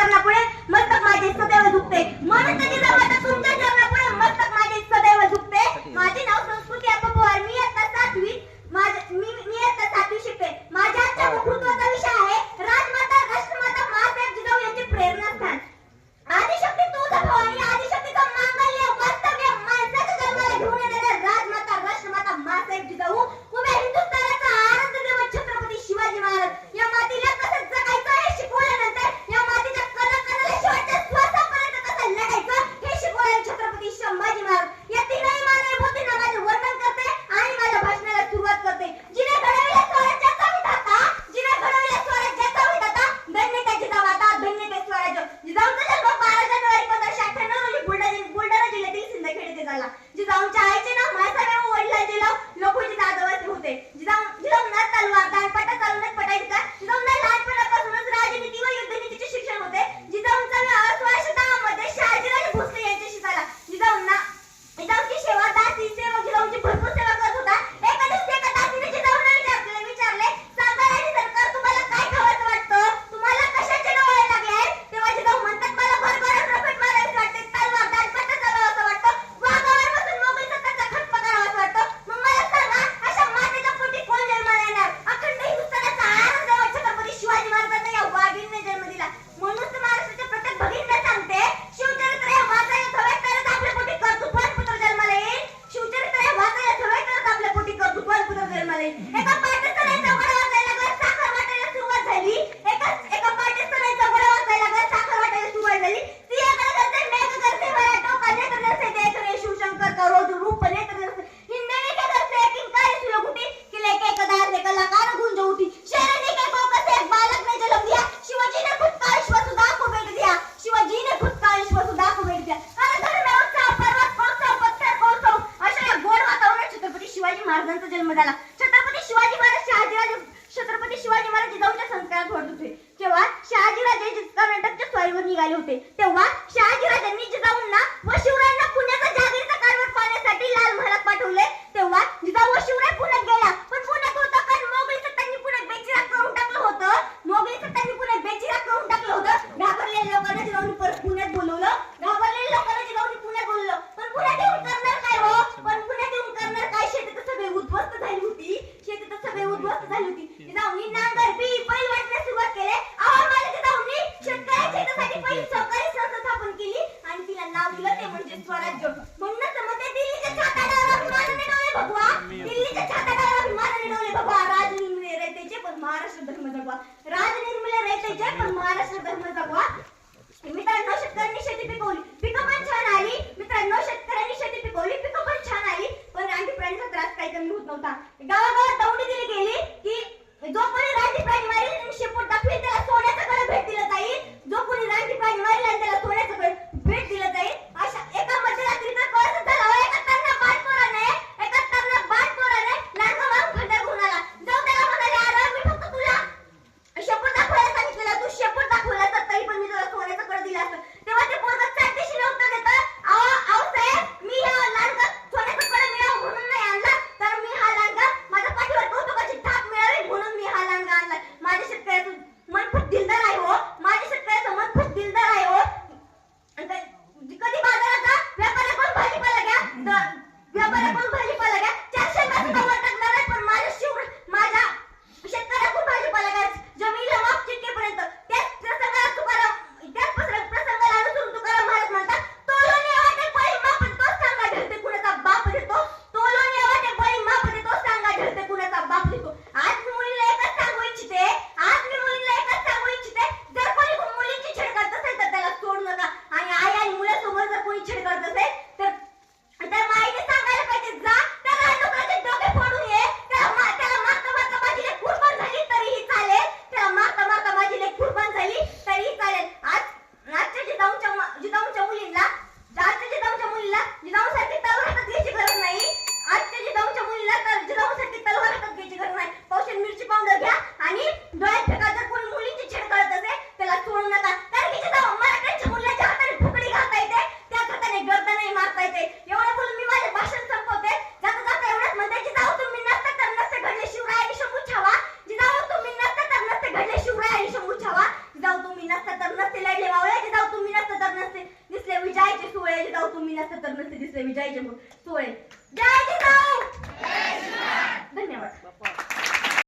चरणापुढे मस्तक माझे सदैव झुकते. म्हणून तर जिजाऊ आता तुमच्या चरणापुढे मस्तक माझे सदैव झुकते. माझे नाव संस्कृती अप्पा पवार. मी आता 7वी शिकते. माझ्या आजच्या वक्तृत्वाचा विषय आहे राजमाता राष्ट्रमाता महासाहेब जिजाऊ यांचे प्रेरणास्थान. आदिशक्ती तुळजाभवानी, आदिशक्तीचं मांगल्य वास्तव्य माणसाच्या जन्माला घेऊन येणाऱ्या राजमाता राष्ट्रमाता महासाहेब जिजाऊ उभ्या हिंदुस्थानाचा आनंद देवत छत्रपती शिवाजी महाराज या मातीला कसं जगायचं हे शिकवल्यानंतर या मातीच्या कणाकणाला शेवटच्या श्वासापर्यंत कसं लढायचं हे शिकवले छत्रपती संभाजी महाराज. या तीनही मानवभूतींना माझे वर्णन करते आणि माझ्या भाषणाला सुरुवात करते. जिने घडविले स्वराज्याचा विधाता, जिने घडविले स्वराज्याचा विधाता, धन्य त्या जिजाऊ आता, धन्य ते स्वराज्य. जिजाऊचा जन्म 12 जानेवारी 1598 रोजी बुलढाणा जिल्ह्यातील सिंदखेड येथे झाला. जिजाऊंच्या आईचे नाव मासाहेब व वडिलांचे नाव लखुजी जाधव असे होते. जिजाऊंना तलवार दांडपट्टा चालवण्यात पटायचा. जिजाऊंना लहानपणापासूनच राजनीती व युद्धनीतीचे शिक्षण होते. जिजाऊंचा विवाह 1610 मध्ये शहाजीराजे भोसले यांच्याशी झाला. जिजाऊंची सेवा दासी सेवक जिजाऊंची भरपूर सेवा करत होता. एका दिवशी एका दासीने जिजाऊंना विचारले, साताराचे सरकार तुम्हाला काय खावंसं वाटतं? तुम्हाला कशाचे डोळे लागले आहेत? तेव्हा जिजाऊ म्हणतात, मला भरभरून रफेट मारावीच वाटते, तलवार दांडपट्टा चालवावं वाटतं, वाघावर बसून मोगली सत्ताचा खटपा करावाच वाटतं. मग मला सांगा, अशा मातेच्या पोटी कोण जन्माला येणार? अखंड हिंदुस्थानाचा आनंद देवत छत्रपती शिवाजी महाराजांना या वाघिणीने जन्म दिला. म्हणून महाराष्ट्राच्या प्रत्येक भगिनीला सांगते, शिवचरित्र हे वाचायला हवे तरच आपल्या पोटी कर्तृत्ववान पुत्र जन्माला येईल. शिवचरित्र हे वाचायला हवे तरच आपल्या पोटी कर्तृत्ववान पुत्र जन्माला येईल. एका पाकिस्तानाचा घोडा वाचायला लागला, साखर वाटायला सुरुवात झाली. एका पाकिस्तानाचा घोडा वाचायला लागला, साखर वाटायला सुरुवात झाली. सिंहाकडे करते, मेघ करते, मला टोका नेत्र नसते, देख शिवशंकर का रोज रूप नेत्र नसते. हिंदवी के करते, किंकारी सुलगुटी, किले के कदार से कलाकार गुंज उठी. शेरनी के कोक से एक बालक ने जन्म दिया. शिवाजी ने खुद का विश्वसुधा को बेच दिया. शिवाजी ने खुद का विश्वसुधा को बेच दिया. रणधर में उत्साह, पर्वत कोसव, पत्थर कोसव, अशा या गोड वातावरणात छत्रपती शिवाजी महाराजांचा जन्म झाला. छत्रपती शिवाजी महाराज जिजाऊंच्या संस्कारात वाढत होते. तेव्हा शहाजीराजे कर्नाटकच्या स्वारीवर निघाले होते. तेव्हा शहाजीराजांनी जिजाऊंना व शिवरायांना पुण्याचा जहागीरचा कारभार पाहण्यासाठी लाल महालात पाठवले. तेव्हा जिजाऊ व शिवराय पुण्यात गेला. पण पुण्यात होतं कारण मोगली सत्तांनी पुण्यात बेचिराग करून टाकलं होतं. घाबरलेल्या लोकांना जिजाऊंनी परत पुण्यात बोलवलं. पण पुण्यात येऊन करणार काय हो? शेती तर सगळी उद्ध्वस्त झाली होती. जिजाऊंनी नांगर बी बैल वाटण्यास सुरुवात केली. जिजाऊंनी शेतकऱ्यांच्या हितासाठी पहिली सहकारी संस्था स्थापन केली आणि तिला नाव दिलं ते म्हणजे स्वराज्य. म्हणूनच मध्ये दिल्लीच्या छाताडावर अभिमानाने डोळे भगवा, राज निर्मिले रयतेचे पण महाराष्ट्र धर्म जगवा. मित्रांनो, शेतकऱ्यांनी शेती पिकवली, पिकं पण छान आली. पिकं पण छान आली, पण रानटी प्राण्यांचा त्रास काही कमी होत नव्हता. गावागावात दौंडी दिली गेली की जो कोणी रानटी प्राणी मारेल आणि शेपूट दाखवेल त्याला सोन्याचं कड भेट दिलं जाईल. जो कोणी रानटी प्राणी मारेल आणि त्याला सोन्याचं कड भेट दिलं जाईल. अशा एका मध्यरात्रीचा कळस झाला. एका तरुण बाळपोराने लांडगा मारून खंडर घेऊन आला. जाऊ त्याला म्हणाले, अरे मी फक्त तुला शेपूट दाखवायला सांगितलेलं, तू शेपूट दाखवला तर तरी पण मी तुला सोन्याचं कड दिलं असतं. तेव्हा ते पोरगं चाटकीशीने उत्तर देतं, अहो साहेब, मी हा लांडगा सोन्याचं कड मिळावं म्हणून नाही आणला, तर मी हा लांडगा माझ्या पाठीवर कौतुकाची थाप मिळावी म्हणून मी हा लांडगा आणला. माझ्या शेतकऱ्याचं मन खूप दिलदार आहे हो. कधी बाजारात जा, व्यापाऱ्याकडून भाजीपाला घ्या, 400 वर टाकणार आहे, पण माझ्या शेतकऱ्याकडून भाजीपाला घ्या जमिनीला माप चिटकेपर्यंत. त्याच प्रसंगाला अनुसरून तुकाराम महाराज म्हणतात, तोलोने वाटे बळी माप देतो, सांगा ढळते कुणाचा बाप देतो. आज मी मुलीला एकच सांगू इच्छिते, जर कोणी मुलींची छेड करत असेल तर त्याला सोडू नका. आणि आई आणि मुलासोबत जर कोणी छेड करत असेल तर माईने सांगायला पाहिजे, जा त्याला डोक्याचे डोके फोडून ये. त्याला मारता माझी लेक कुर्बान झाली तरीही चालेल. आजच्या जिजाऊंच्या मुलीला जिजाऊंसारखी तलवार हातात घ्यायची गरज नाही. तलवार हातात घ्यायची गरज नाही. पावशेर मिरची पावडर घ्या आणि डोळ्यात फेका. जर कोणी मुलींची छेड करत असेल त्याला सोडू नका. कारण की जिजाऊ मराठ्यांच्या मुलाच्या हाताने फुकडी घालता येते, त्याच हाताने गर्दनही मारता येते. एवढं बोलून मी माझे भाषण संपवते. जाता एवढंच म्हणते, जिजाऊ तुम्ही नसता तर नसते घडले शिवराय आणि शंभू छावा. जिजाऊ तुम्ही नसता तर नसते घडले शिवराय आणि शंभू छावा. जिजाऊ तुम्ही नसता तर नसते लढले जय जिजाऊ तुम्ही नसतं तर नसते दिसले मी जय जय सोळे जय जिजाऊ